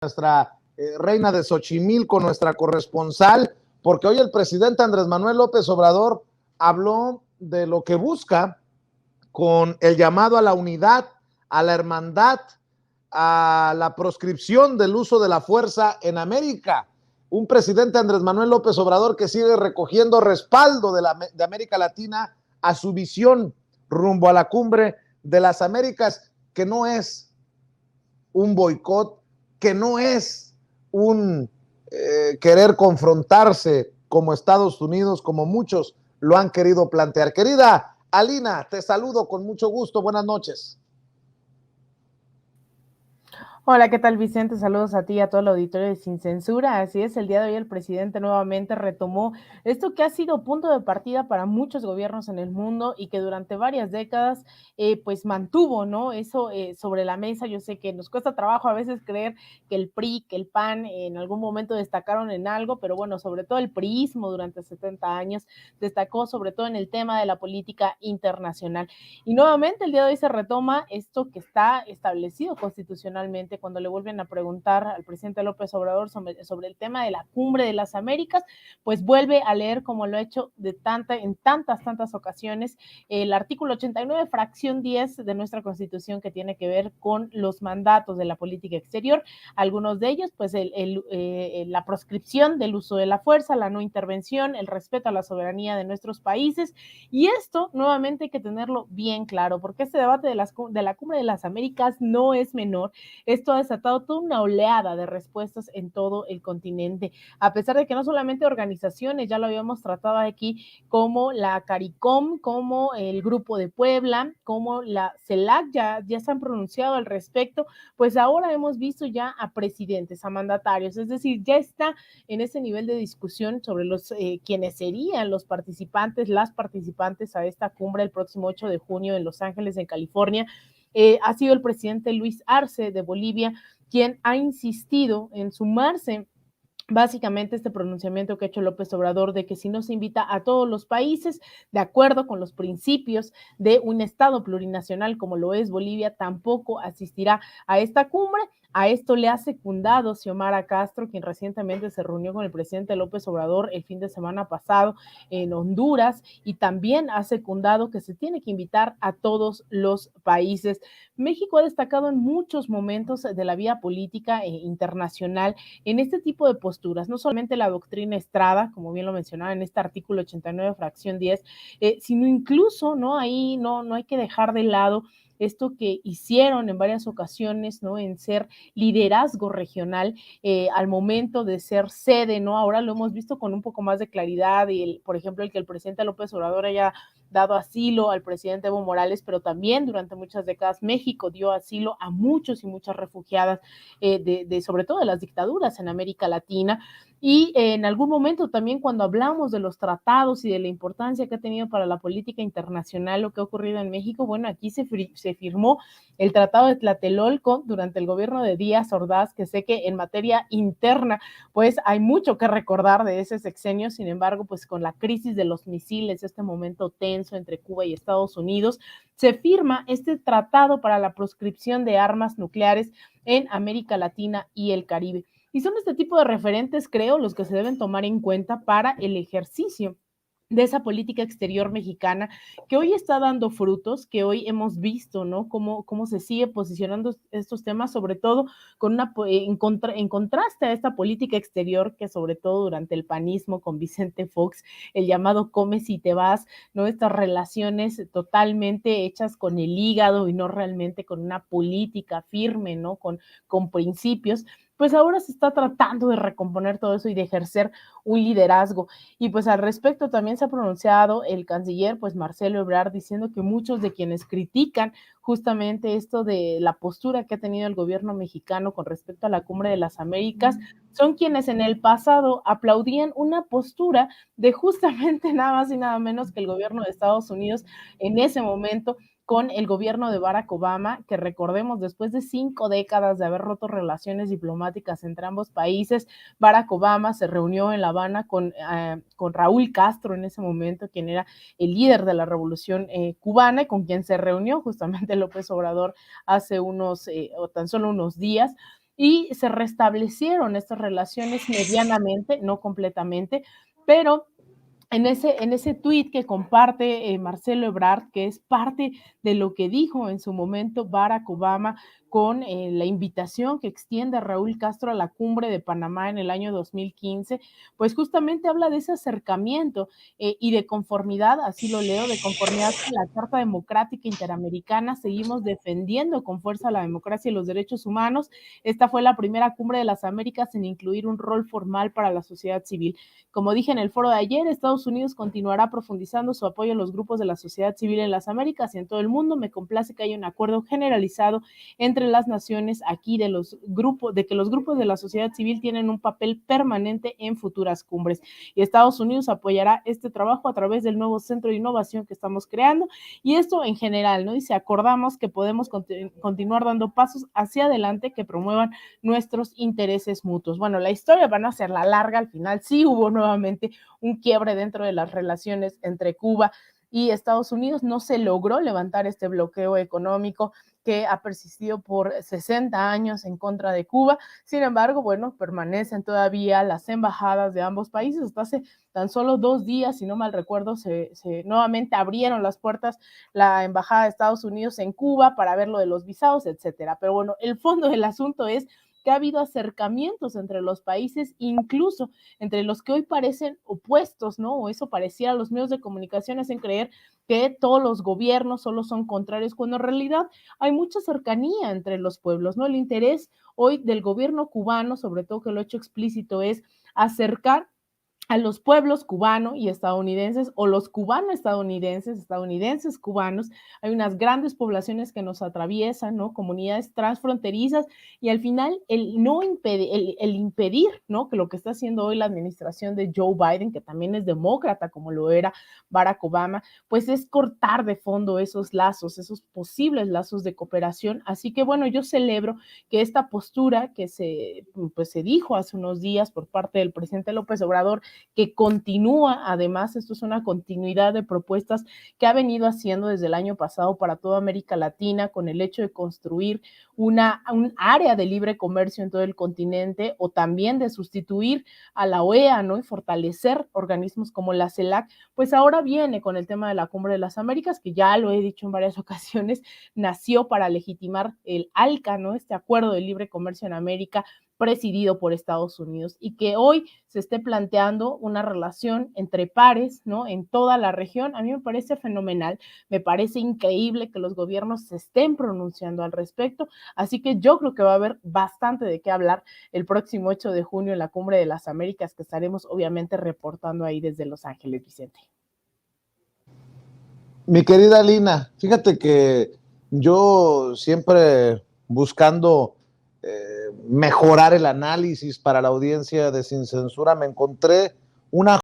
nuestra reina de Xochimilco, nuestra corresponsal, porque hoy el presidente Andrés Manuel López Obrador habló de lo que busca con el llamado a la unidad, a la hermandad, a la proscripción del uso de la fuerza en América. Un presidente Andrés Manuel López Obrador que sigue recogiendo respaldo de América Latina a su visión rumbo a la cumbre de las Américas, que no es un boicot, que no es un querer confrontarse como Estados Unidos, como muchos lo han querido plantear. Querida Alina, te saludo con mucho gusto. Buenas noches. Hola, ¿qué tal, Vicente? Saludos a ti y a todo el auditorio de Sin Censura. Así es, el día de hoy el presidente nuevamente retomó esto que ha sido punto de partida para muchos gobiernos en el mundo y que durante varias décadas pues mantuvo, ¿no? Eso sobre la mesa. Yo sé que nos cuesta trabajo a veces creer que el PRI, que el PAN en algún momento destacaron en algo, pero bueno, sobre todo el priismo durante 70 años destacó sobre todo en el tema de la política internacional. Y nuevamente el día de hoy se retoma esto que está establecido constitucionalmente cuando le vuelven a preguntar al presidente López Obrador sobre el tema de la cumbre de las Américas, pues vuelve a leer, como lo ha hecho en tantas ocasiones, el artículo 89, fracción 10 de nuestra Constitución, que tiene que ver con los mandatos de la política exterior. Algunos de ellos, pues la proscripción del uso de la fuerza, la no intervención, el respeto a la soberanía de nuestros países. Y esto, nuevamente, hay que tenerlo bien claro, porque este debate de la cumbre de las Américas no es menor. Esto ha desatado toda una oleada de respuestas en todo el continente, a pesar de que no solamente organizaciones, ya lo habíamos tratado aquí, como la CARICOM, como el Grupo de Puebla, como la CELAC, ya se han pronunciado al respecto, pues ahora hemos visto ya a presidentes, a mandatarios, es decir, ya está en ese nivel de discusión sobre quienes serían los participantes, las participantes a esta cumbre el próximo 8 de junio en Los Ángeles, en California. Ha sido el presidente Luis Arce de Bolivia quien ha insistido en sumarse básicamente este pronunciamiento que ha hecho López Obrador de que si no se invita a todos los países de acuerdo con los principios de un Estado plurinacional como lo es Bolivia, tampoco asistirá a esta cumbre. A esto le ha secundado Xiomara Castro, quien recientemente se reunió con el presidente López Obrador el fin de semana pasado en Honduras, y también ha secundado que se tiene que invitar a todos los países. México ha destacado en muchos momentos de la vía política internacional en este tipo de posturas, no solamente la doctrina Estrada, como bien lo mencionaba en este artículo 89, fracción 10, sino incluso, ¿no? Ahí no hay que dejar de lado esto que hicieron en varias ocasiones, ¿no? En ser liderazgo regional al momento de ser sede, ¿no? Ahora lo hemos visto con un poco más de claridad y, por ejemplo, el que el presidente López Obrador haya dado asilo al presidente Evo Morales, pero también durante muchas décadas México dio asilo a muchos y muchas refugiadas, sobre todo de las dictaduras en América Latina. Y en algún momento también cuando hablamos de los tratados y de la importancia que ha tenido para la política internacional lo que ha ocurrido en México, bueno, aquí se firmó el Tratado de Tlatelolco durante el gobierno de Díaz Ordaz, que sé que en materia interna pues hay mucho que recordar de ese sexenio. Sin embargo, pues con la crisis de los misiles, este momento tenso entre Cuba y Estados Unidos, se firma este tratado para la proscripción de armas nucleares en América Latina y el Caribe. Y son este tipo de referentes, creo, los que se deben tomar en cuenta para el ejercicio de esa política exterior mexicana que hoy está dando frutos, que hoy hemos visto, ¿no? Cómo se sigue posicionando estos temas, sobre todo en contraste a esta política exterior que sobre todo durante el panismo con Vicente Fox, el llamado come si te vas, ¿no? Estas relaciones totalmente hechas con el hígado y no realmente con una política firme, ¿no? Con principios, pues ahora se está tratando de recomponer todo eso y de ejercer un liderazgo. Y pues al respecto también se ha pronunciado el canciller, pues Marcelo Ebrard, diciendo que muchos de quienes critican justamente esto de la postura que ha tenido el gobierno mexicano con respecto a la Cumbre de las Américas son quienes en el pasado aplaudían una postura de justamente nada más y nada menos que el gobierno de Estados Unidos en ese momento con el gobierno de Barack Obama, que recordemos, después de 5 décadas de haber roto relaciones diplomáticas entre ambos países, Barack Obama se reunió en La Habana con Raúl Castro en ese momento, quien era el líder de la revolución cubana, y con quien se reunió justamente López Obrador hace o tan solo unos días. y se restablecieron estas relaciones medianamente, no completamente, pero en ese tuit que comparte Marcelo Ebrard, que es parte de lo que dijo en su momento Barack Obama con la invitación que extiende a Raúl Castro a la cumbre de Panamá en el año 2015, pues justamente habla de ese acercamiento y de conformidad, así lo leo, de conformidad con la Carta Democrática Interamericana, seguimos defendiendo con fuerza la democracia y los derechos humanos. Esta fue la primera cumbre de las Américas en incluir un rol formal para la sociedad civil. Como dije en el foro de ayer, Estados Unidos continuará profundizando su apoyo a los grupos de la sociedad civil en las Américas y en todo el mundo. Me complace que haya un acuerdo generalizado entre las naciones aquí de que los grupos de la sociedad civil tienen un papel permanente en futuras cumbres. Y Estados Unidos apoyará este trabajo a través del nuevo centro de innovación que estamos creando. Y esto en general, ¿no? Dice, acordamos que podemos continuar dando pasos hacia adelante que promuevan nuestros intereses mutuos. Bueno, la historia van a ser la larga, al final sí hubo nuevamente un quiebre dentro de las relaciones entre Cuba y Estados Unidos, no se logró levantar este bloqueo económico que ha persistido por 60 años en contra de Cuba. Sin embargo, bueno, permanecen todavía las embajadas de ambos países. Hasta hace tan solo 2 días, si no mal recuerdo, se nuevamente abrieron las puertas la embajada de Estados Unidos en Cuba para ver lo de los visados, etcétera. Pero bueno, el fondo del asunto es que ha habido acercamientos entre los países, incluso entre los que hoy parecen opuestos, ¿no? O eso parecía a los medios de comunicación, hacen creer que todos los gobiernos solo son contrarios, cuando en realidad hay mucha cercanía entre los pueblos, ¿no? El interés hoy del gobierno cubano, sobre todo que lo he hecho explícito, es acercar a los pueblos cubano y estadounidenses, o los cubano-estadounidenses, estadounidenses cubanos. Hay unas grandes poblaciones que nos atraviesan, ¿no? Comunidades transfronterizas, y al final el impedir, ¿no? Que lo que está haciendo hoy la administración de Joe Biden, que también es demócrata como lo era Barack Obama, pues es cortar de fondo esos lazos, esos posibles lazos de cooperación. Así que bueno, yo celebro que esta postura que se dijo hace unos días por parte del presidente López Obrador, que continúa, además, esto es una continuidad de propuestas que ha venido haciendo desde el año pasado para toda América Latina, con el hecho de construir un área de libre comercio en todo el continente, o también de sustituir a la OEA, ¿no? Y fortalecer organismos como la CELAC. Pues ahora viene con el tema de la Cumbre de las Américas, que ya lo he dicho en varias ocasiones, nació para legitimar el ALCA, ¿no? Este acuerdo de libre comercio en América, presidido por Estados Unidos, y que hoy se esté planteando una relación entre pares, ¿no? En toda la región. A mí me parece fenomenal, me parece increíble que los gobiernos se estén pronunciando al respecto, así que yo creo que va a haber bastante de qué hablar el próximo 8 de junio en la Cumbre de las Américas, que estaremos obviamente reportando ahí desde Los Ángeles, Vicente. Mi querida Lina, fíjate que yo siempre buscando mejorar el análisis para la audiencia de Sin Censura, me encontré una